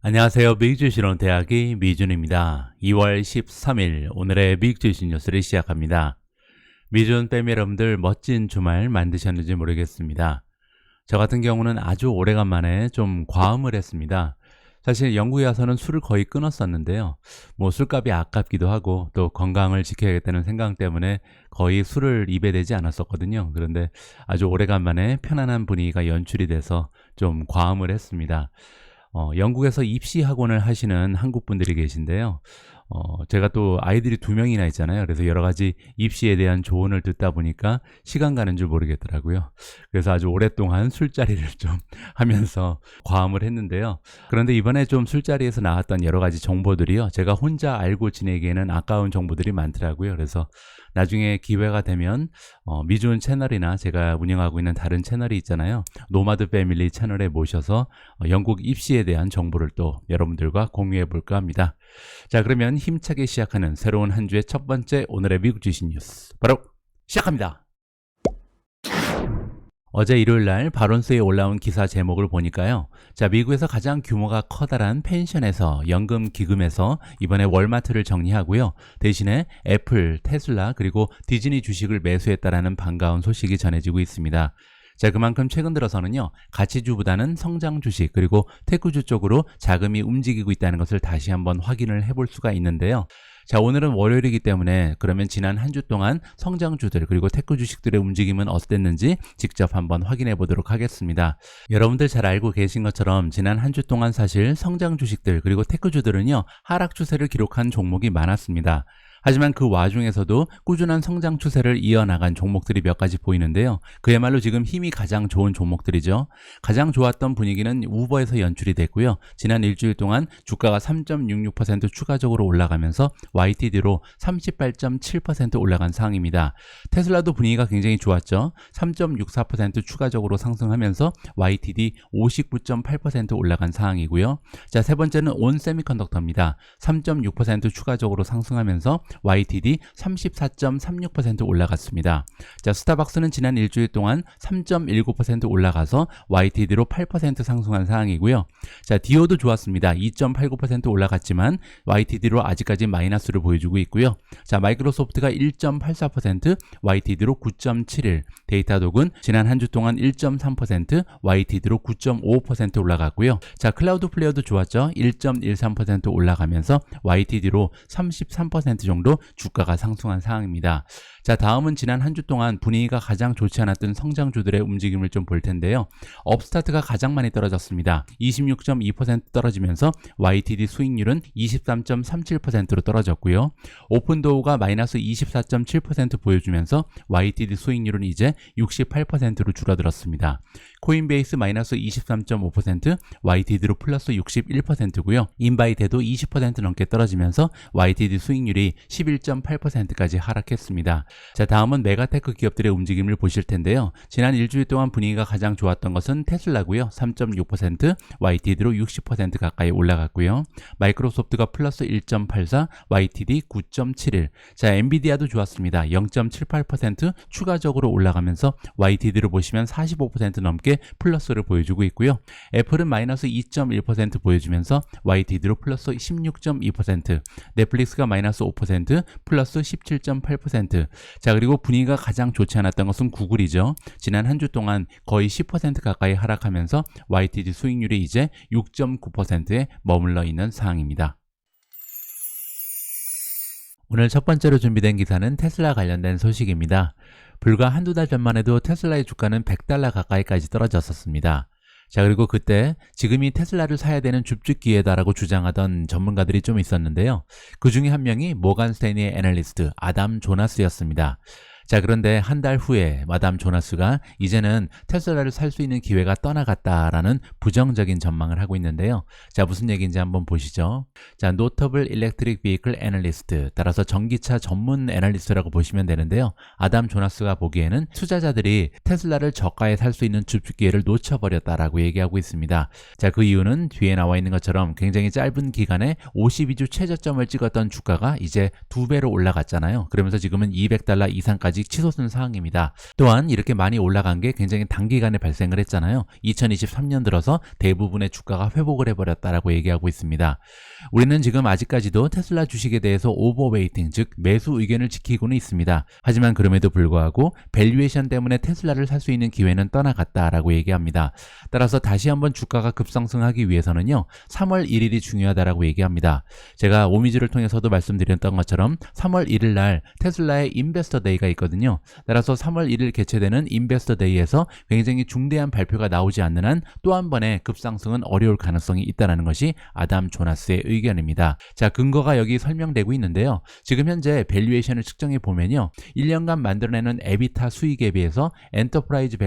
안녕하세요. 미국주식론대학의 미준입니다. 2월 13일 오늘의 미국주식 뉴스를 시작합니다. 미준 빼미 여러분들 멋진 주말 만드셨는지 모르겠습니다. 저 같은 경우는 아주 오래간만에 좀 과음을 했습니다. 사실 영국에 와서는 술을 거의 끊었었는데요. 술값이 아깝기도 하고 또 건강을 지켜야겠다는 생각 때문에 거의 술을 입에 대지 않았었거든요. 그런데 아주 오래간만에 편안한 분위기가 연출이 돼서 좀 과음을 했습니다. 영국에서 입시 학원을 하시는 한국 분들이 계신데요. 제가 또 아이들이 2명이나 있잖아요. 그래서 여러 가지 입시에 대한 조언을 듣다 보니까 시간 가는 줄 모르겠더라고요. 그래서 아주 오랫동안 술자리를 좀 하면서 과음을 했는데요. 그런데 이번에 좀 술자리에서 나왔던 여러 가지 정보들이요. 제가 혼자 알고 지내기에는 아까운 정보들이 많더라고요. 그래서 나중에 기회가 되면 미준 채널이나 제가 운영하고 있는 다른 채널이 있잖아요. 노마드 패밀리 채널에 모셔서 영국 입시에 대한 정보를 또 여러분들과 공유해 볼까 합니다. 자, 그러면 힘차게 시작하는 새로운 한 주의 첫 번째 오늘의 미국 주식 뉴스 바로 시작합니다. 어제 일요일날 바론스에 올라온 기사 제목을 보니까요. 자, 미국에서 가장 규모가 커다란 펜션에서 연금 기금에서 이번에 월마트를 정리하고요. 대신에 애플, 테슬라 그리고 디즈니 주식을 매수했다라는 반가운 소식이 전해지고 있습니다. 자, 그만큼 최근 들어서는요, 가치주보다는 성장 주식 그리고 테크주 쪽으로 자금이 움직이고 있다는 것을 다시 한번 확인을 해볼 수가 있는데요. 자, 오늘은 월요일이기 때문에 그러면 지난 한 주 동안 성장주들 그리고 테크 주식들의 움직임은 어땠는지 직접 한번 확인해 보도록 하겠습니다. 여러분들 잘 알고 계신 것처럼 지난 한 주 동안 사실 성장 주식들 그리고 테크주들은요, 하락 추세를 기록한 종목이 많았습니다. 하지만 그 와중에서도 꾸준한 성장 추세를 이어나간 종목들이 몇 가지 보이는데요. 그야말로 지금 힘이 가장 좋은 종목들이죠. 가장 좋았던 분위기는 우버에서 연출이 됐고요. 지난 일주일 동안 주가가 3.66% 추가적으로 올라가면서 YTD로 38.7% 올라간 상황입니다. 테슬라도 분위기가 굉장히 좋았죠. 3.64% 추가적으로 상승하면서 YTD 59.8% 올라간 상황이고요. 자, 세 번째는 온 세미컨덕터입니다. 3.6% 추가적으로 상승하면서 YTD 34.36% 올라갔습니다. 자, 스타벅스는 지난 일주일 동안 3.19% 올라가서 YTD로 8% 상승한 상황이고요. 자, 디오도 좋았습니다. 2.89% 올라갔지만 YTD로 아직까지 마이너스를 보여주고 있고요. 자, 마이크로소프트가 1.84%, YTD로 9.71, 데이터독은 지난 한 주 동안 1.3%, YTD로 9.55% 올라갔고요. 자, 클라우드 플레이어도 좋았죠. 1.13% 올라가면서 YTD로 33% 정도 주가가 상승한 상황입니다. 자, 다음은 지난 한 주 동안 분위기가 가장 좋지 않았던 성장주들의 움직임을 좀 볼 텐데요. 업스타트가 가장 많이 떨어졌습니다. 26.2% 떨어지면서 YTD 수익률은 23.37%로 떨어졌고요. 오픈도어가 마이너스 24.7% 보여주면서 YTD 수익률은 이제 68%로 줄어들었습니다. 코인베이스 마이너스 23.5%, YTD로 플러스 61%고요. 인바이테도 20% 넘게 떨어지면서 YTD 수익률이 11.8%까지 하락했습니다. 자, 다음은 메가테크 기업들의 움직임을 보실 텐데요. 지난 일주일 동안 분위기가 가장 좋았던 것은 테슬라고요. 3.6%, YTD로 60% 가까이 올라갔고요. 마이크로소프트가 플러스 1.84, YTD 9.71. 자, 엔비디아도 좋았습니다. 0.78% 추가적으로 올라가면서 YTD로 보시면 45% 넘게 플러스를 보여주고 있고요. 애플은 마이너스 2.1% 보여주면서 YTD로 플러스 16.2%, 넷플릭스가 마이너스 5%, 플러스 17.8%. 자, 그리고 분위기가 가장 좋지 않았던 것은 구글이죠. 지난 한 주 동안 거의 10% 가까이 하락하면서 YTD 수익률이 이제 6.9%에 머물러 있는 상황입니다. 오늘 첫 번째로 준비된 기사는 테슬라 관련된 소식입니다. 불과 한두 달 전만 해도 테슬라의 주가는 $100 가까이까지 떨어졌었습니다. 자, 그리고 그때 지금이 테슬라를 사야 되는 줍줍 기회다라고 주장하던 전문가들이 좀 있었는데요. 그 중에 한 명이 모간 스탠리의 애널리스트 아담 조나스였습니다. 자, 그런데 한 달 후에 마담 조나스가 이제는 테슬라를 살 수 있는 기회가 떠나갔다라는 부정적인 전망을 하고 있는데요. 자, 무슨 얘기인지 한번 보시죠. 자, Notable Electric Vehicle Analyst, 따라서 전기차 전문 애널리스트라고 보시면 되는데요. 아담 조나스가 보기에는 투자자들이 테슬라를 저가에 살 수 있는 줍줍 기회를 놓쳐버렸다라고 얘기하고 있습니다. 자, 그 이유는 뒤에 나와 있는 것처럼 굉장히 짧은 기간에 52주 최저점을 찍었던 주가가 이제 2배로 올라갔잖아요. 그러면서 지금은 $200 이상까지 아직 치솟은 상황입니다. 또한 이렇게 많이 올라간 게 굉장히 단기간에 발생을 했잖아요. 2023년 들어서 대부분의 주가가 회복을 해버렸다라고 얘기하고 있습니다. 우리는 지금 아직까지도 테슬라 주식에 대해서 오버웨이팅, 즉 매수 의견을 지키고는 있습니다. 하지만 그럼에도 불구하고 밸류에이션 때문에 테슬라를 살 수 있는 기회는 떠나갔다라고 얘기합니다. 따라서 다시 한번 주가가 급상승하기 위해서는요, 3월 1일이 중요하다라고 얘기합니다. 제가 오미즈를 통해서도 말씀드렸던 것처럼 3월 1일 날 테슬라의 인베스터 데이가 있거든요. 따라서 3월 1일 개최되는 인베스터 데이에서 굉장히 중대한 발표가 나오지 않는 한 또 한 번의 급상승은 어려울 가능성이 있다는 것이 아담 조나스의 의견입니다. 자, 근거가 여기 설명되고 있는데요. 지금 현재 밸류에이션을 측정해 보면요, 1년간 만들어내는 에비타 수익에 비해서 엔터프라이즈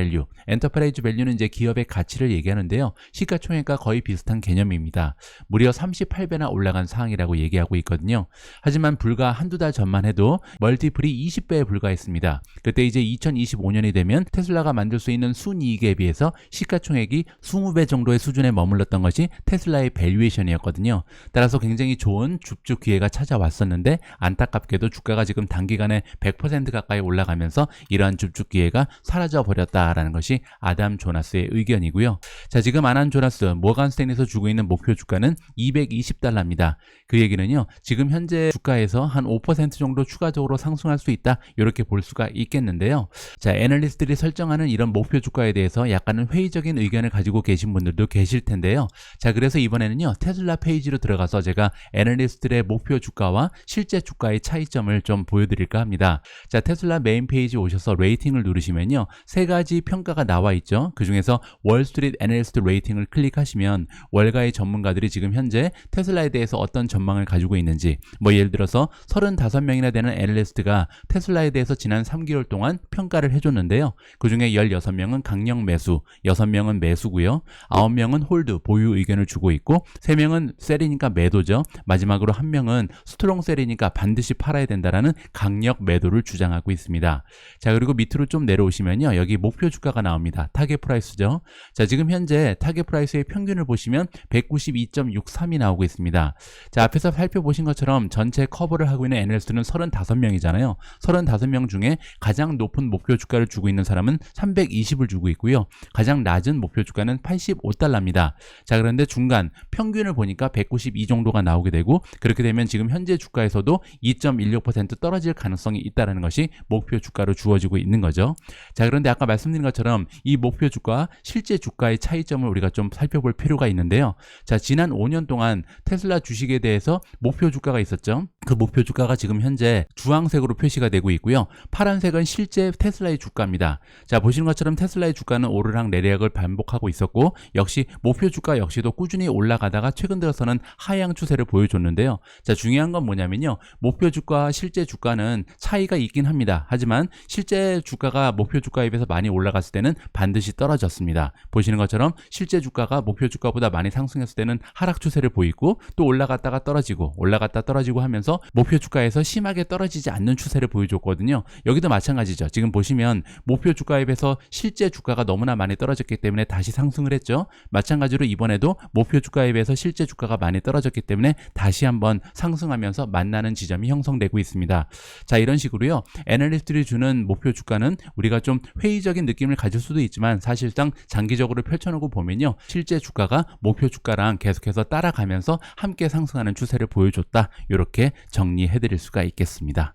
밸류는 이제 기업의 가치를 얘기하는데요. 시가총액과 거의 비슷한 개념입니다. 무려 38배나 올라간 상황이라고 얘기하고 있거든요. 하지만 불과 한두 달 전만 해도 멀티플이 20배에 불과했습니다. 그때 이제 2025년이 되면 테슬라가 만들 수 있는 순이익에 비해서 시가총액이 20배 정도의 수준에 머물렀던 것이 테슬라의 밸류에이션이었거든요. 따라서 굉장히 좋은 줍줍 기회가 찾아왔었는데 안타깝게도 주가가 지금 단기간에 100% 가까이 올라가면서 이러한 줍줍 기회가 사라져 버렸다라는 것이 아담 조나스의 의견이고요. 자, 지금 아담 조나스 모건 스탠리에서 주고 있는 목표 주가는 220달러입니다. 그 얘기는요, 지금 현재 주가에서 한 5% 정도 추가적으로 상승할 수 있다, 이렇게 볼 수가 있겠는데요. 자, 애널리스트들이 설정하는 이런 목표 주가에 대해서 약간은 회의적인 의견을 가지고 계신 분들도 계실 텐데요. 자, 그래서 이번에는요, 테슬라 페이지로 들어가서 제가 애널리스트들의 목표 주가와 실제 주가의 차이점을 좀 보여드릴까 합니다. 자, 테슬라 메인 페이지 오셔서 레이팅을 누르시면요, 세 가지 평가가 나와 있죠. 그 중에서 월스트리트 애널리스트 레이팅을 클릭하시면 월가의 전문가들이 지금 현재 테슬라에 대해서 어떤 전망을 가지고 있는지, 뭐 예를 들어서 35명이나 되는 애널리스트가 테슬라에 대해서 지난 3개월 동안 평가를 해줬는데요. 그 중에 16명은 강력 매수, 6명은 매수고요. 9명은 홀드, 보유 의견을 주고 있고, 3명은 셀이니까 매도죠. 마지막으로 1명은 스트롱 셀이니까 반드시 팔아야 된다라는 강력 매도를 주장하고 있습니다. 자, 그리고 밑으로 좀 내려오시면요, 여기 목표 주가가 나옵니다. 타겟 프라이스죠. 자, 지금 현재 타겟 프라이스의 평균을 보시면 192.63이 나오고 있습니다. 자, 앞에서 살펴보신 것처럼 전체 커버를 하고 있는 애널리스트는 35명이잖아요. 35명 중에 가장 높은 목표 주가를 주고 있는 사람은 320을 주고 있고요. 가장 낮은 목표 주가는 85달러입니다. 자, 그런데 중간 평균을 보니까 192 정도가 나오게 되고, 그렇게 되면 지금 현재 주가에서도 2.16% 떨어질 가능성이 있다는 것이 목표 주가로 주어지고 있는 거죠. 자, 그런데 아까 말씀드린 것처럼 이 목표 주가와 실제 주가의 차이점을 우리가 좀 살펴볼 필요가 있는데요. 자, 지난 5년 동안 테슬라 주식에 대해서 목표 주가가 있었죠. 그 목표 주가가 지금 현재 주황색으로 표시가 되고 있고요. 파란색은 실제 테슬라의 주가입니다. 자, 보시는 것처럼 테슬라의 주가는 오르락 내리락을 반복하고 있었고, 역시 목표 주가 역시도 꾸준히 올라가다가 최근 들어서는 하향 추세를 보여줬는데요. 자, 중요한 건 뭐냐면요, 목표 주가와 실제 주가는 차이가 있긴 합니다. 하지만 실제 주가가 목표 주가에 비해서 많이 올라갔을 때는 반드시 떨어졌습니다. 보시는 것처럼 실제 주가가 목표 주가보다 많이 상승했을 때는 하락 추세를 보이고, 또 올라갔다가 떨어지고 올라갔다 떨어지고 하면서 목표 주가에서 심하게 떨어지지 않는 추세를 보여줬거든요. 여기도 마찬가지죠. 지금 보시면 목표 주가에 비해서 실제 주가가 너무나 많이 떨어졌기 때문에 다시 상승을 했죠. 마찬가지로 이번에도 목표 주가에 비해서 실제 주가가 많이 떨어졌기 때문에 다시 한번 상승하면서 만나는 지점이 형성되고 있습니다. 자, 이런 식으로요, 애널리스트들이 주는 목표 주가는 우리가 좀 회의적인 느낌을 가질 수도 있지만 사실상 장기적으로 펼쳐놓고 보면요, 실제 주가가 목표 주가랑 계속해서 따라가면서 함께 상승하는 추세를 보여줬다, 이렇게 정리해드릴 수가 있겠습니다.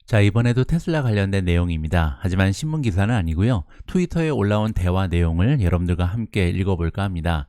자, 이번에도 테슬라 관련된 내용입니다. 하지만 신문 기사는 아니고요, 트위터에 올라온 대화 내용을 여러분들과 함께 읽어볼까 합니다.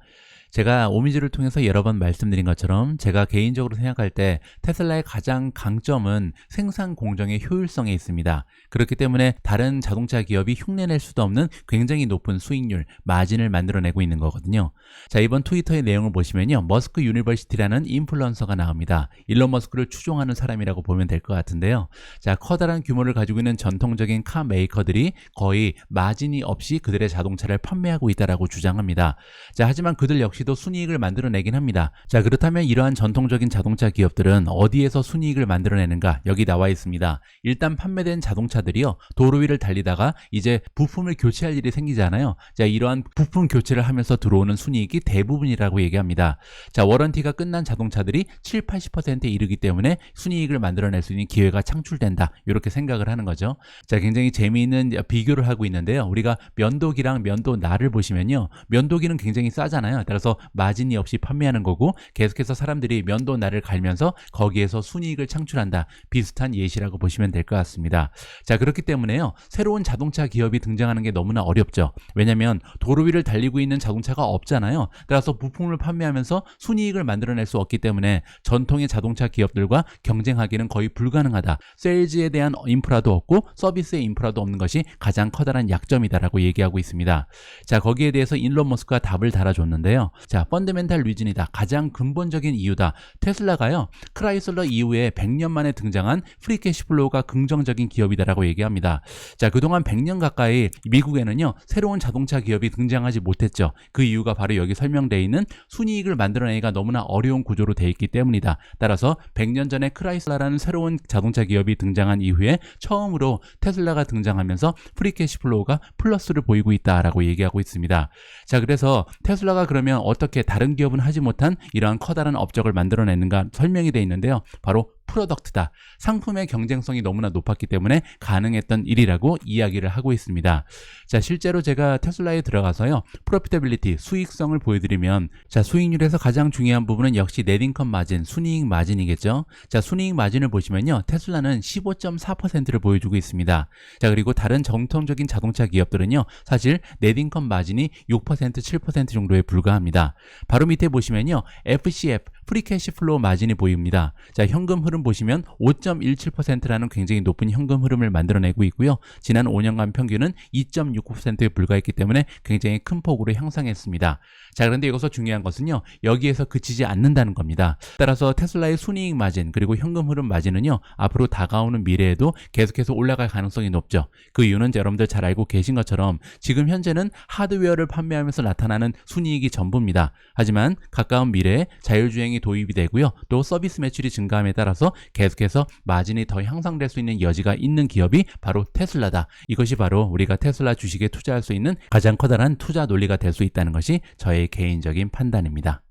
제가 오미즈를 통해서 여러 번 말씀드린 것처럼 제가 개인적으로 생각할 때 테슬라의 가장 강점은 생산 공정의 효율성에 있습니다. 그렇기 때문에 다른 자동차 기업이 흉내낼 수도 없는 굉장히 높은 수익률, 마진을 만들어내고 있는 거거든요. 자, 이번 트위터의 내용을 보시면요, 머스크 유니버시티라는 인플루언서가 나옵니다. 일론 머스크를 추종하는 사람이라고 보면 될 것 같은데요. 자, 커다란 규모를 가지고 있는 전통적인 카 메이커들이 거의 마진이 없이 그들의 자동차를 판매하고 있다라고 주장합니다. 자, 하지만 그들 역시 역시도 순이익을 만들어내긴 합니다. 자, 그렇다면 이러한 전통적인 자동차 기업들은 어디에서 순이익을 만들어내는가? 여기 나와 있습니다. 일단 판매된 자동차들이요, 도로 위를 달리다가 이제 부품을 교체할 일이 생기잖아요. 자, 이러한 부품 교체를 하면서 들어오는 순이익이 대부분이라고 얘기합니다. 자, 워런티가 끝난 자동차들이 7, 80%에 이르기 때문에 순이익을 만들어낼 수 있는 기회가 창출된다, 이렇게 생각을 하는 거죠. 자, 굉장히 재미있는 비교를 하고 있는데요. 우리가 면도기랑 면도날을 보시면요, 면도기는 굉장히 싸잖아요. 따라서 마진이 없이 판매하는 거고, 계속해서 사람들이 면도날을 갈면서 거기에서 순이익을 창출한다, 비슷한 예시라고 보시면 될 것 같습니다. 자, 그렇기 때문에요, 새로운 자동차 기업이 등장하는 게 너무나 어렵죠. 왜냐하면 도로 위를 달리고 있는 자동차가 없잖아요. 따라서 부품을 판매하면서 순이익을 만들어낼 수 없기 때문에 전통의 자동차 기업들과 경쟁하기는 거의 불가능하다. 세일즈에 대한 인프라도 없고 서비스의 인프라도 없는 것이 가장 커다란 약점이다라고 얘기하고 있습니다. 자, 거기에 대해서 일론 머스크가 답을 달아줬는데요. 자, 펀더멘탈 리즌이다. 가장 근본적인 이유다. 테슬라가요, 크라이슬러 이후에 100년 만에 등장한 프리 캐시플로우가 긍정적인 기업이다라고 얘기합니다. 자, 그동안 100년 가까이 미국에는요, 새로운 자동차 기업이 등장하지 못했죠. 그 이유가 바로 여기 설명되어 있는 순이익을 만들어내기가 너무나 어려운 구조로 되어 있기 때문이다. 따라서 100년 전에 크라이슬러라는 새로운 자동차 기업이 등장한 이후에 처음으로 테슬라가 등장하면서 프리 캐시플로우가 플러스를 보이고 있다라고 얘기하고 있습니다. 자, 그래서 테슬라가 그러면 어떻게 다른 기업은 하지 못한 이러한 커다란 업적을 만들어내는가 설명이 되어 있는데요. 바로 프로덕트다. 상품의 경쟁성이 너무나 높았기 때문에 가능했던 일이라고 이야기를 하고 있습니다. 자, 실제로 제가 테슬라에 들어가서요, 프로피터빌리티, 수익성을 보여드리면, 자, 수익률에서 가장 중요한 부분은 역시 넷인컴 마진, 순이익 마진이겠죠. 자, 순이익 마진을 보시면요, 테슬라는 15.4%를 보여주고 있습니다. 자, 그리고 다른 정통적인 자동차 기업들은요, 사실 넷인컴 마진이 6%, 7% 정도에 불과합니다. 바로 밑에 보시면요, FCF, 프리캐시플로우 마진이 보입니다. 자, 현금 흐름 보시면 5.17%라는 굉장히 높은 현금 흐름을 만들어내고 있고요. 지난 5년간 평균은 2.69%에 불과했기 때문에 굉장히 큰 폭으로 향상했습니다. 자, 그런데 여기서 중요한 것은요, 여기에서 그치지 않는다는 겁니다. 따라서 테슬라의 순이익 마진 그리고 현금 흐름 마진은요, 앞으로 다가오는 미래에도 계속해서 올라갈 가능성이 높죠. 그 이유는 여러분들 잘 알고 계신 것처럼 지금 현재는 하드웨어를 판매하면서 나타나는 순이익이 전부입니다. 하지만 가까운 미래에 자율주행이 도입이 되고요, 또 서비스 매출이 증가함에 따라서 계속해서 마진이 더 향상될 수 있는 여지가 있는 기업이 바로 테슬라다. 이것이 바로 우리가 테슬라 주식에 투자할 수 있는 가장 커다란 투자 논리가 될 수 있다는 것이 저의 개인적인 판단입니다.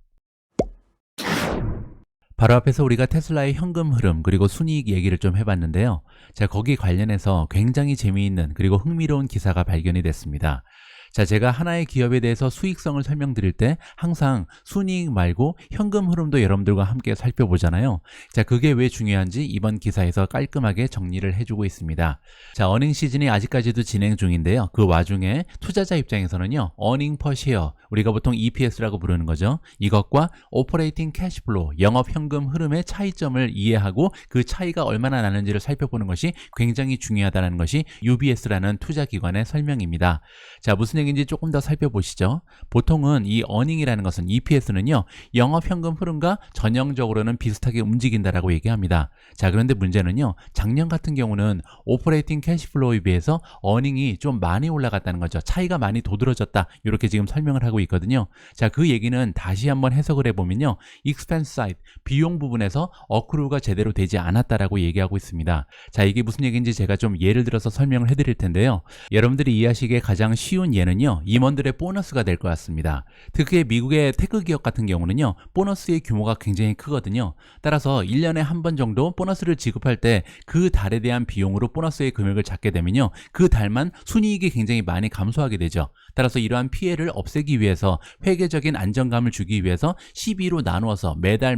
바로 앞에서 우리가 테슬라의 현금 흐름 그리고 순이익 얘기를 좀 해봤는데요. 자, 거기 관련해서 굉장히 재미있는 그리고 흥미로운 기사가 발견이 됐습니다. 자, 제가 하나의 기업에 대해서 수익성을 설명드릴 때 항상 순이익 말고 현금 흐름도 여러분들과 함께 살펴보잖아요. 자, 그게 왜 중요한지 이번 기사에서 깔끔하게 정리를 해주고 있습니다. 자, 어닝 시즌이 아직까지도 진행 중인데요. 그 와중에 투자자 입장에서는요, 어닝 퍼 쉐어, 우리가 보통 EPS라고 부르는 거죠. 이것과 오퍼레이팅 캐시플로우, 영업 현금 흐름의 차이점을 이해하고 그 차이가 얼마나 나는지를 살펴보는 것이 굉장히 중요하다는 것이 UBS라는 투자기관의 설명입니다. 자, 무슨 얘기인지 조금 더 살펴보시죠. 보통은 이 어닝이라는 것은 EPS는요, 영업 현금 흐름과 전형적으로는 비슷하게 움직인다라고 얘기합니다. 자, 그런데 문제는요, 작년 같은 경우는 오퍼레이팅 캐시플로우에 비해서 어닝이 좀 많이 올라갔다는 거죠. 차이가 많이 도드러졌다, 이렇게 지금 설명을 하고 있거든요. 자, 그 얘기는 다시 한번 해석을 해보면요, 익스펜스 사이드, 비용 부분에서 어크루가 제대로 되지 않았다라고 얘기하고 있습니다. 자, 이게 무슨 얘기인지 제가 좀 예를 들어서 설명을 해드릴 텐데요. 여러분들이 이해하시기에 가장 쉬운 예는요, 임원들의 보너스가 될 것 같습니다. 특히 미국의 테크 기업 같은 경우는요, 보너스의 규모가 굉장히 크거든요. 따라서 1년에 한 번 정도 보너스를 지급할 때 그 달에 대한 비용으로 보너스의 금액을 잡게 되면요, 그 달만 순이익이 굉장히 많이 감소하게 되죠. 따라서 이러한 피해를 없애기 위해서 회계적인 안정감을 주기 위해서 12로 나누어서 매달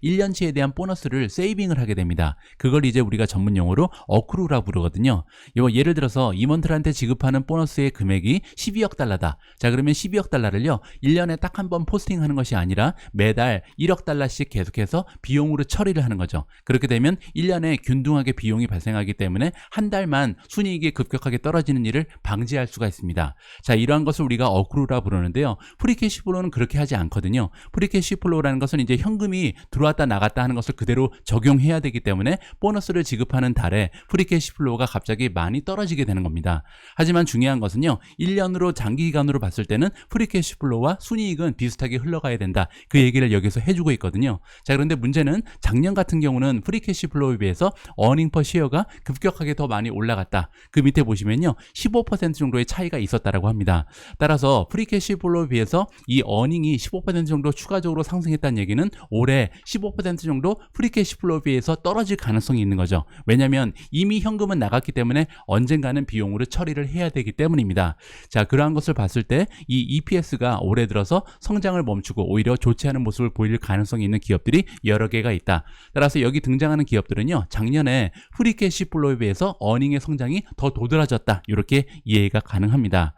1년치에 대한 보너스를 세이빙을 하게 됩니다. 그걸 이제 우리가 전문 용어로 어크루라고 부르거든요. 예를 들어서 임원들한테 지급하는 보너스의 금액이 12억 달러다. 자, 그러면 12억 달러를요, 1년에 딱 한 번 포스팅하는 것이 아니라 매달 1억 달러씩 계속해서 비용으로 처리를 하는 거죠. 그렇게 되면 1년에 균등하게 비용이 발생하기 때문에 한 달만 순이익이 급격하게 떨어지는 일을 방지할 수가 있습니다. 자, 이러한 것을 우리가 어크루라 부르는데요. 프리캐시플로우는 그렇게 하지 않거든요. 프리캐시플로우라는 것은 이제 현금이 들어왔다 나갔다 하는 것을 그대로 적용해야 되기 때문에 보너스를 지급하는 달에 프리캐시플로우가 갑자기 많이 떨어지게 되는 겁니다. 하지만 중요한 것은요, 1년 기간으로 장기 기간으로 봤을 때는 프리 캐시플로우와 순이익은 비슷하게 흘러가야 된다. 그 얘기를 여기서 해주고 있거든요. 자, 그런데 문제는 작년 같은 경우는 프리 캐시플로우에 비해서 어닝 퍼 시어가 급격하게 더 많이 올라갔다. 그 밑에 보시면요, 15% 정도의 차이가 있었다라고 합니다. 따라서 프리 캐시플로우에 비해서 이 어닝이 15% 정도 추가적으로 상승했다는 얘기는 올해 15% 정도 프리 캐시플로우에 비해서 떨어질 가능성이 있는 거죠. 왜냐하면 이미 현금은 나갔기 때문에 언젠가는 비용으로 처리를 해야 되기 때문입니다. 자, 그러한 것을 봤을 때 이 EPS가 올해 들어서 성장을 멈추고 오히려 좋지 않은 모습을 보일 가능성이 있는 기업들이 여러 개가 있다. 따라서 여기 등장하는 기업들은요, 작년에 프리 캐시플로우에 비해서 어닝의 성장이 더 도드라졌다. 이렇게 이해가 가능합니다.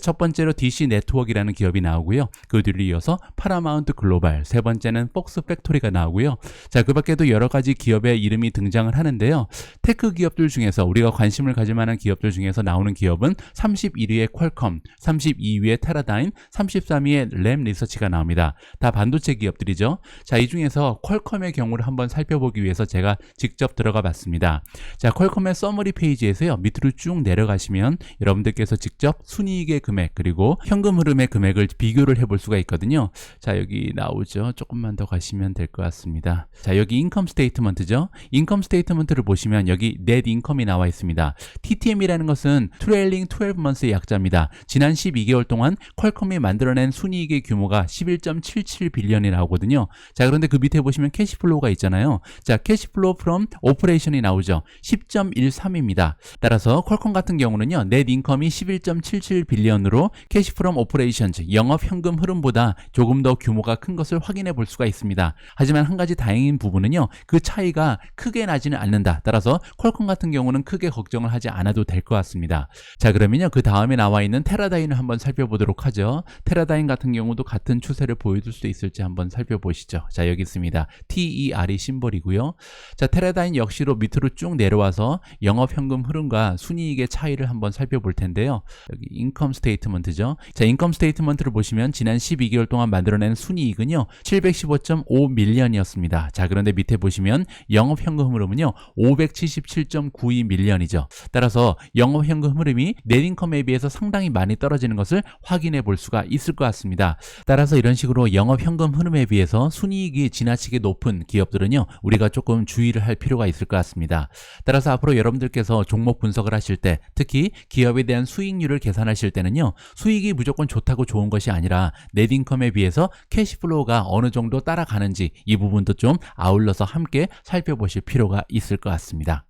첫 번째로 DC 네트워크라는 기업이 나오고요. 그 뒤를 이어서 파라마운트 글로벌, 세 번째는 폭스 팩토리가 나오고요. 자, 그 밖에도 여러 가지 기업의 이름이 등장을 하는데요. 테크 기업들 중에서 우리가 관심을 가질 만한 기업들 중에서 나오는 기업은 31위의 퀄컴, 32위의 테라다인, 33위의 램 리서치가 나옵니다. 다 반도체 기업들이죠. 자, 이 중에서 퀄컴의 경우를 한번 살펴보기 위해서 제가 직접 들어가 봤습니다. 자, 퀄컴의 서머리 페이지에서요, 밑으로 쭉 내려가시면 여러분들께서 직접 순이익의 금액 그리고 현금 흐름의 금액을 비교를 해볼 수가 있거든요. 자, 여기 나오죠. 조금만 더 가시면 될 것 같습니다. 자, 여기 인컴 스테이트먼트죠. 인컴 스테이트먼트를 보시면 여기 넷 인컴이 나와 있습니다. TTM이라는 것은 트레일링 12months의 약자입니다. 지난 12개월 동안 퀄컴이 만들어낸 순이익의 규모가 11.77빌리언이 나오거든요. 자, 그런데 그 밑에 보시면 캐시플로우가 있잖아요. 자, 캐시플로우 from operation이 나오죠. 10.13입니다. 따라서 퀄컴 같은 경우는요, 넷 인컴이 11.77빌리언으로 캐시 프롬 오퍼레이션즈, 영업 현금 흐름보다 조금 더 규모가 큰 것을 확인해 볼 수가 있습니다. 하지만 한 가지 다행인 부분은요, 그 차이가 크게 나지는 않는다. 따라서 퀄컴 같은 경우는 크게 걱정을 하지 않아도 될 것 같습니다. 자, 그러면요, 그 다음에 나와 있는 테라다인을 한번 살펴보도록 하죠. 테라다인 같은 경우도 같은 추세를 보여줄 수 있을지 한번 살펴보시죠. 자, 여기 있습니다. TER이 심벌이고요. 자, 테라다인 역시로 밑으로 쭉 내려와서 영업 현금 흐름과 순이익의 차이를 한번 살펴볼 텐데요. 여기 인컴 스테이트먼트죠. 자, 인컴 스테이트먼트를 보시면 지난 12개월 동안 만들어낸 순이익은요, 715.5밀리언이었습니다. 자, 그런데 밑에 보시면 영업 현금 흐름은요, 577.92밀리언이죠. 따라서 영업 현금 흐름이 넷 인컴에 비해서 상당히 많이 떨어지는 것을 확인해 볼 수가 있을 것 같습니다. 따라서 이런 식으로 영업 현금 흐름에 비해서 순이익이 지나치게 높은 기업들은요, 우리가 조금 주의를 할 필요가 있을 것 같습니다. 따라서 앞으로 여러분들께서 종목 분석을 하실 때, 특히 기업에 대한 수익률을 계산하실 때는요, 수익이 무조건 좋다고 좋은 것이 아니라 넷 인컴에 비해서 캐시플로우가 어느 정도 따라가는지 이 부분도 좀 아울러서 함께 살펴보실 필요가 있을 것 같습니다.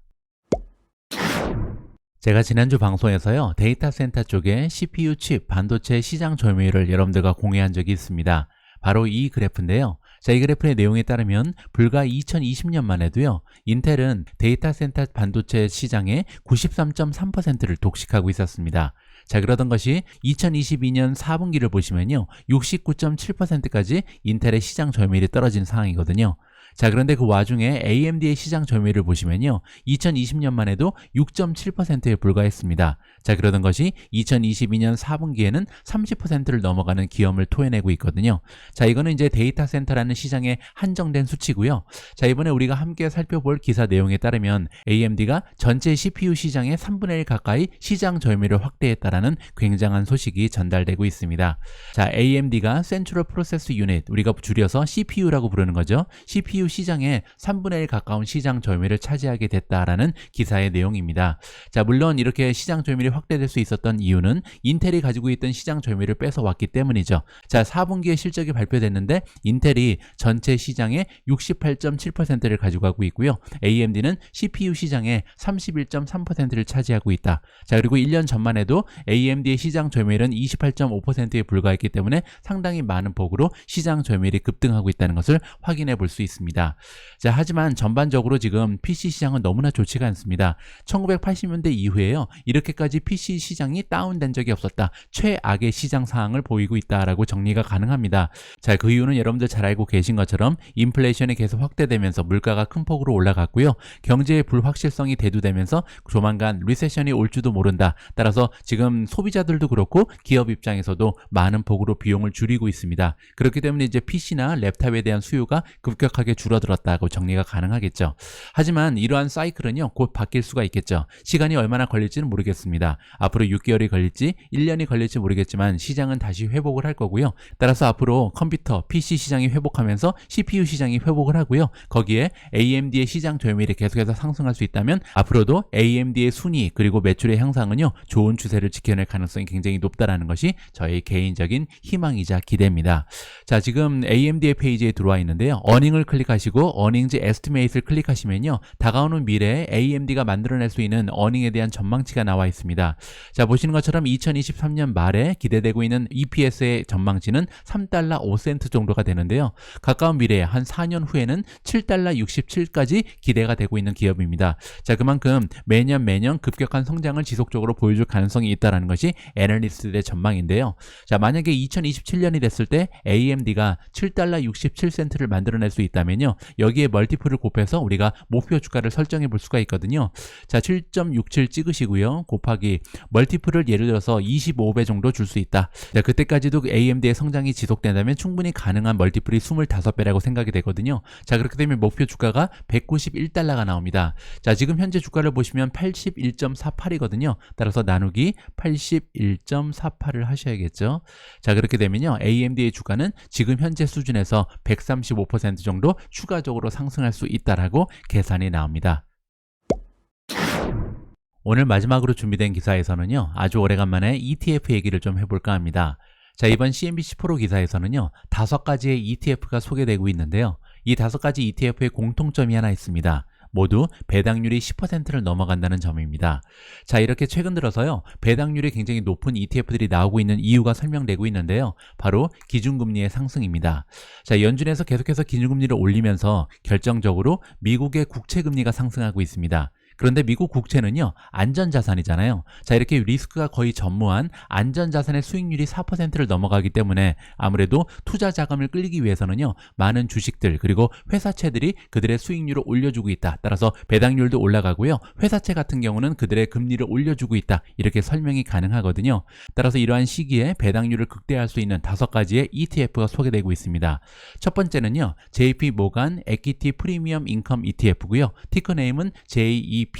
제가 지난주 방송에서요, 데이터 센터 쪽에 CPU 칩, 반도체 시장 점유율을 여러분들과 공유한 적이 있습니다. 바로 이 그래프인데요. 자, 이 그래프의 내용에 따르면 불과 2020년만 해도요, 인텔은 데이터 센터 반도체 시장의 93.3%를 독식하고 있었습니다. 자, 그러던 것이 2022년 4분기를 보시면요, 69.7%까지 인텔의 시장 점유율이 떨어진 상황이거든요. 자, 그런데 그 와중에 AMD의 시장 점유율을 보시면요, 2020년만 해도 6.7%에 불과했습니다. 자, 그러던 것이 2022년 4분기에는 30%를 넘어가는 기염을 토해내고 있거든요. 자, 이거는 이제 데이터 센터라는 시장에 한정된 수치고요. 자, 이번에 우리가 함께 살펴볼 기사 내용에 따르면 AMD가 전체 CPU 시장의 3분의 1 가까이 시장 점유율을 확대했다라는 굉장한 소식이 전달되고 있습니다. 자, AMD가 Central Process Unit, 우리가 줄여서 CPU라고 부르는 거죠. CPU 시장의 3분의 1 가까운 시장 점유율을 차지하게 됐다라는 기사의 내용입니다. 자, 물론 이렇게 시장 점유율이 확대될 수 있었던 이유는 인텔이 가지고 있던 시장 점유율을 뺏어왔기 때문이죠. 자, 4분기에 실적이 발표됐는데 인텔이 전체 시장의 68.7%를 가져가고 있고요. AMD는 CPU 시장의 31.3%를 차지하고 있다. 자, 그리고 1년 전만 해도 AMD의 시장 점유율은 28.5%에 불과했기 때문에 상당히 많은 폭으로 시장 점유율이 급등하고 있다는 것을 확인해 볼 수 있습니다. 자, 하지만 전반적으로 지금 PC 시장은 너무나 좋지가 않습니다. 1980년대 이후에요, 이렇게까지 PC 시장이 다운된 적이 없었다. 최악의 시장 상황을 보이고 있다라고 정리가 가능합니다. 자, 그 이유는 여러분들 잘 알고 계신 것처럼 인플레이션이 계속 확대되면서 물가가 큰 폭으로 올라갔고요. 경제의 불확실성이 대두되면서 조만간 리세션이 올지도 모른다. 따라서 지금 소비자들도 그렇고 기업 입장에서도 많은 폭으로 비용을 줄이고 있습니다. 그렇기 때문에 이제 PC나 랩탑에 대한 수요가 급격하게 줄어들었다고 정리가 가능하겠죠. 하지만 이러한 사이클은요, 곧 바뀔 수가 있겠죠. 시간이 얼마나 걸릴지는 모르겠습니다. 앞으로 6개월이 걸릴지 1년이 걸릴지 모르겠지만 시장은 다시 회복을 할 거고요. 따라서 앞으로 컴퓨터, PC 시장이 회복하면서 CPU 시장이 회복을 하고요. 거기에 AMD의 시장 점유율이 계속해서 상승할 수 있다면 앞으로도 AMD의 순위 그리고 매출의 향상은요, 좋은 추세를 지켜낼 가능성이 굉장히 높다라는 것이 저의 개인적인 희망이자 기대입니다. 자, 지금 AMD의 페이지에 들어와 있는데요. 어닝을 클릭하시고 어닝즈 에스티메이트를 클릭하시면요, 다가오는 미래에 AMD가 만들어낼 수 있는 어닝에 대한 전망치가 나와 있습니다. 자, 보시는 것처럼 2023년 말에 기대되고 있는 EPS의 전망치는 3달러 5센트 정도가 되는데요. 가까운 미래에 한 4년 후에는 7달러 67까지 기대가 되고 있는 기업입니다. 자, 그만큼 매년 급격한 성장을 지속적으로 보여줄 가능성이 있다는 것이 애널리스트들의 전망인데요. 자, 만약에 2027년이 됐을 때 AMD가 7달러 67센트를 만들어낼 수 있다면요, 여기에 멀티플을 곱해서 우리가 목표 주가를 설정해 볼 수가 있거든요. 자, 7.67 찍으시고요. 곱하기 멀티플을 예를 들어서 25배 정도 줄 수 있다. 자, 그때까지도 AMD의 성장이 지속된다면 충분히 가능한 멀티플이 25배라고 생각이 되거든요. 자, 그렇게 되면 목표 주가가 191달러가 나옵니다. 자, 지금 현재 주가를 보시면 81.48이거든요. 따라서 나누기 81.48을 하셔야겠죠. 자, 그렇게 되면요, AMD의 주가는 지금 현재 수준에서 135% 정도 추가적으로 상승할 수 있다라고 계산이 나옵니다. 오늘 마지막으로 준비된 기사에서는요, 아주 오래간만에 ETF 얘기를 좀 해볼까 합니다. 자, 이번 CNBC 프로 기사에서는요, 5가지의 ETF가 소개되고 있는데요. 이 5가지 ETF의 공통점이 하나 있습니다. 모두 배당률이 10%를 넘어간다는 점입니다. 자, 이렇게 최근 들어서요, 배당률이 굉장히 높은 ETF들이 나오고 있는 이유가 설명되고 있는데요. 바로 기준금리의 상승입니다. 자, 연준에서 계속해서 기준금리를 올리면서 결정적으로 미국의 국채금리가 상승하고 있습니다. 그런데 미국 국채는요, 안전자산이잖아요. 자, 이렇게 리스크가 거의 전무한 안전자산의 수익률이 4%를 넘어가기 때문에 아무래도 투자 자금을 끌기 위해서는요, 많은 주식들 그리고 회사채들이 그들의 수익률을 올려주고 있다. 따라서 배당률도 올라가고요, 회사채 같은 경우는 그들의 금리를 올려주고 있다. 이렇게 설명이 가능하거든요. 따라서 이러한 시기에 배당률을 극대화할 수 있는 5가지의 ETF가 소개되고 있습니다. 첫 번째는요, JP 모간 에퀴티 프리미엄 인컴 ETF고요. 티커 네임은 JEPI입니다.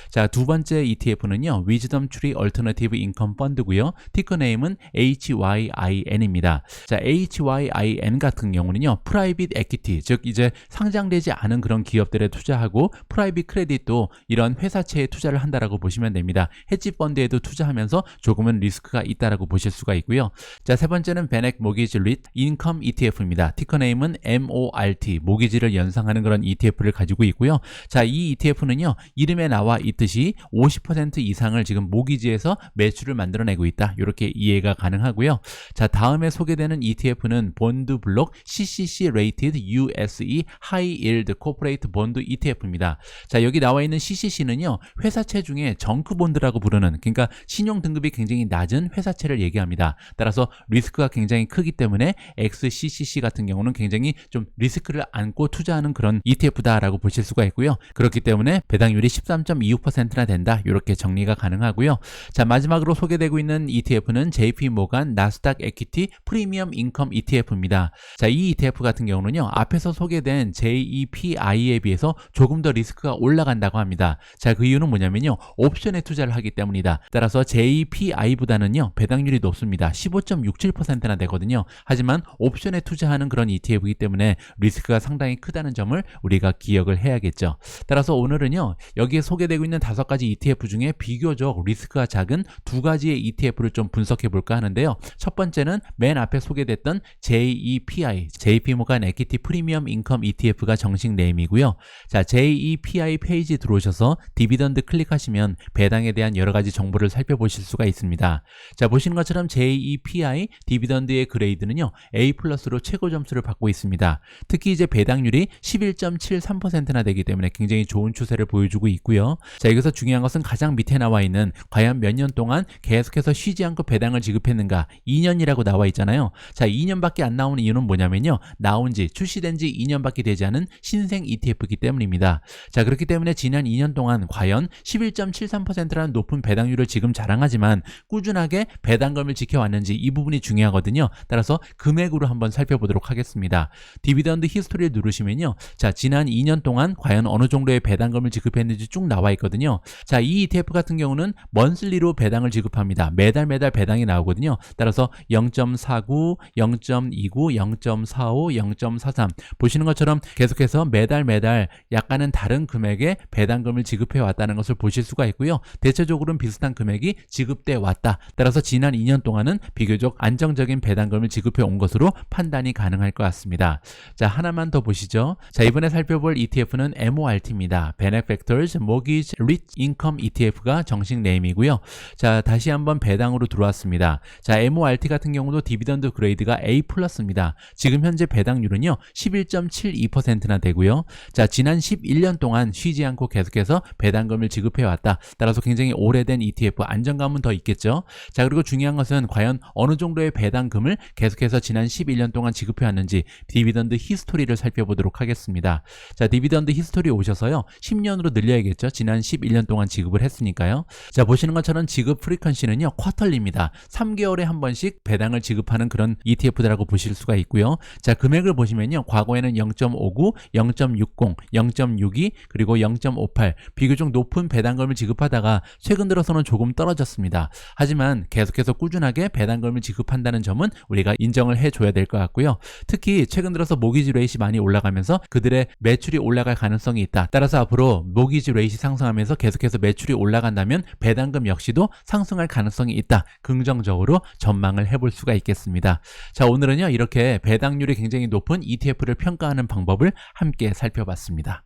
자, 두 번째 ETF는요, 위즈덤 트리 얼터너티브 인컴 펀드고요. 티커 네임은 HYIN입니다. 자, HYIN 같은 경우는요, 프라이빗 에퀴티, 즉 이제 상장되지 않은 그런 기업들에 투자하고 프라이빗 크레딧도 이런 회사채에 투자를 한다라고 보시면 됩니다. 헤지 펀드에도 투자하면서 조금은 리스크가 있다라고 보실 수가 있고요. 자, 세 번째는 베넥 모기지 릿 인컴 ETF입니다. 티커 네임은 MORT, 모기지를 연상하는 그런 ETF를 가지고 있고요. 자, 이 ETF는요, 이름에 나와 있듯이 50% 이상을 지금 모기지에서 매출을 만들어내고 있다. 이렇게 이해가 가능하고요. 자, 다음에 소개되는 ETF는 본드 블록 CCC Rated USE High Yield Corporate Bond ETF입니다. 자, 여기 나와 있는 CCC는요, 회사채 중에 정크 본드라고 부르는, 그러니까 신용 등급이 굉장히 낮은 회사채를 얘기합니다. 따라서 리스크가 굉장히 크기 때문에 XCCC 같은 경우는 굉장히 좀 리스크를 안고 투자하는 그런 ETF다라고 보실 수가 있고요. 그렇기 때문에 배당률이 13.26%나 된다. 이렇게 정리가 가능하고요. 자, 마지막으로 소개되고 있는 ETF는 JP 모간 나스닥 에퀴티 프리미엄 인컴 ETF입니다. 자, 이 ETF 같은 경우는요, 앞에서 소개된 JEPI에 비해서 조금 더 리스크가 올라간다고 합니다. 자, 그 이유는 뭐냐면요, 옵션에 투자를 하기 때문이다. 따라서 JEPI보다는요, 배당률이 높습니다. 15.67%나 되거든요. 하지만 옵션에 투자하는 그런 ETF이기 때문에 리스크가 상당히 크다는 점을 우리가 기억을 해야겠죠. 따라서 오늘은요, 여기에 소개되고 있는 5가지 ETF 중에 비교적 리스크가 작은 2가지의 ETF를 좀 분석해 볼까 하는데요. 첫 번째는 맨 앞에 소개됐던 JEPI, JP모간 에퀴티 프리미엄 인컴 ETF가 정식 네임이고요. 자, JEPI 페이지 들어오셔서 디비던드 클릭하시면 배당에 대한 여러 가지 정보를 살펴보실 수가 있습니다. 자, 보시는 것처럼 JEPI 디비던드의 그레이드는요, A+로 최고 점수를 받고 있습니다. 특히 이제 배당률이 11.73%나 되기 때문에 굉장히 좋은 추세 추세를 보여주고 있고요. 자, 여기서 중요한 것은 가장 밑에 나와 있는 과연 몇 년 동안 계속해서 쉬지 않고 배당을 지급했는가. 2년이라고 나와 있잖아요. 자, 2년밖에 안 나오는 이유는 뭐냐면요. 나온 지, 출시된 지 2년밖에 되지 않은 신생 ETF이기 때문입니다. 자, 그렇기 때문에 지난 2년 동안 과연 11.73%라는 높은 배당률을 지금 자랑하지만 꾸준하게 배당금을 지켜왔는지 이 부분이 중요하거든요. 따라서 금액으로 한번 살펴보도록 하겠습니다. 디비던드 히스토리를 누르시면요. 자, 지난 2년 동안 과연 어느 정도의 배당금을 지급했는지 쭉 나와 있거든요. 자, 이 ETF 같은 경우는 먼슬리로 배당을 지급합니다. 매달 배당이 나오거든요. 따라서 0.49, 0.29, 0.45, 0.43 보시는 것처럼 계속해서 매달 약간은 다른 금액의 배당금을 지급해 왔다는 것을 보실 수가 있고요. 대체적으로는 비슷한 금액이 지급돼 왔다. 따라서 지난 2년 동안은 비교적 안정적인 배당금을 지급해 온 것으로 판단이 가능할 것 같습니다. 자, 하나만 더 보시죠. 자, 이번에 살펴볼 ETF는 MORT입니다. Benefactors Mortgage Rich Income ETF가 정식 네임이고요. 자, 다시 한번 배당으로 들어왔습니다. 자, MORT 같은 경우도 디비던드 그레이드가 A+입니다. 지금 현재 배당률은요 11.72%나 되고요. 자, 지난 11년 동안 쉬지 않고 계속해서 배당금을 지급해왔다. 따라서 굉장히 오래된 ETF, 안정감은 더 있겠죠. 자, 그리고 중요한 것은 과연 어느 정도의 배당금을 계속해서 지난 11년 동안 지급해왔는지 디비던드 히스토리를 살펴보도록 하겠습니다. 자, 디비던드 히스토리 오셔서요 10년으로 늘려야겠죠. 지난 11년 동안 지급을 했으니까요. 자, 보시는 것처럼 지급 프리퀀시는요 쿼털리입니다. 3개월에 한 번씩 배당을 지급하는 그런 ETF라고 보실 수가 있고요. 자, 금액을 보시면요 과거에는 0.59, 0.60, 0.62 그리고 0.58 비교적 높은 배당금을 지급하다가 최근 들어서는 조금 떨어졌습니다. 하지만 계속해서 꾸준하게 배당금을 지급한다는 점은 우리가 인정을 해줘야 될 것 같고요. 특히 최근 들어서 모기지 레이트이 많이 올라가면서 그들의 매출이 올라갈 가능성이 있다. 따라서 앞으로 모기지 레이트이 상승하면서 계속해서 매출이 올라간다면 배당금 역시도 상승할 가능성이 있다. 긍정적으로 전망을 해볼 수가 있겠습니다. 자, 오늘은요 이렇게 배당률이 굉장히 높은 ETF를 평가하는 방법을 함께 살펴봤습니다.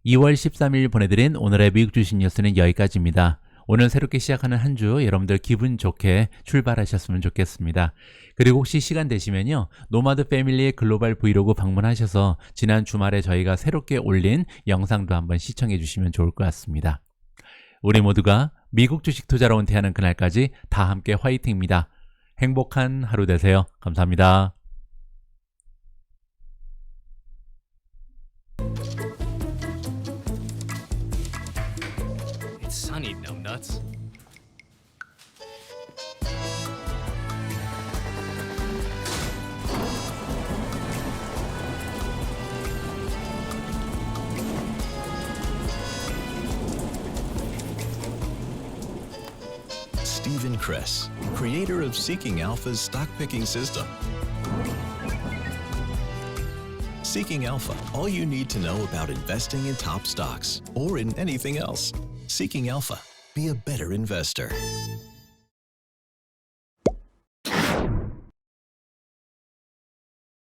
2월 13일 보내드린 오늘의 미국 주식 뉴스는 여기까지입니다. 오늘 새롭게 시작하는 한 주 여러분들 기분 좋게 출발하셨으면 좋겠습니다. 그리고 혹시 시간 되시면요 노마드 패밀리의 글로벌 브이로그 방문하셔서 지난 주말에 저희가 새롭게 올린 영상도 한번 시청해 주시면 좋을 것 같습니다. 우리 모두가 미국 주식 투자로 은퇴하는 그날까지 다 함께 화이팅입니다. 행복한 하루 되세요. 감사합니다. It's sunny, numbnuts. Stephen Kress, creator of Seeking Alpha's stock picking system. Seeking Alpha, all you need to know about investing in top stocks or in anything else. Seeking Alpha, be a better investor.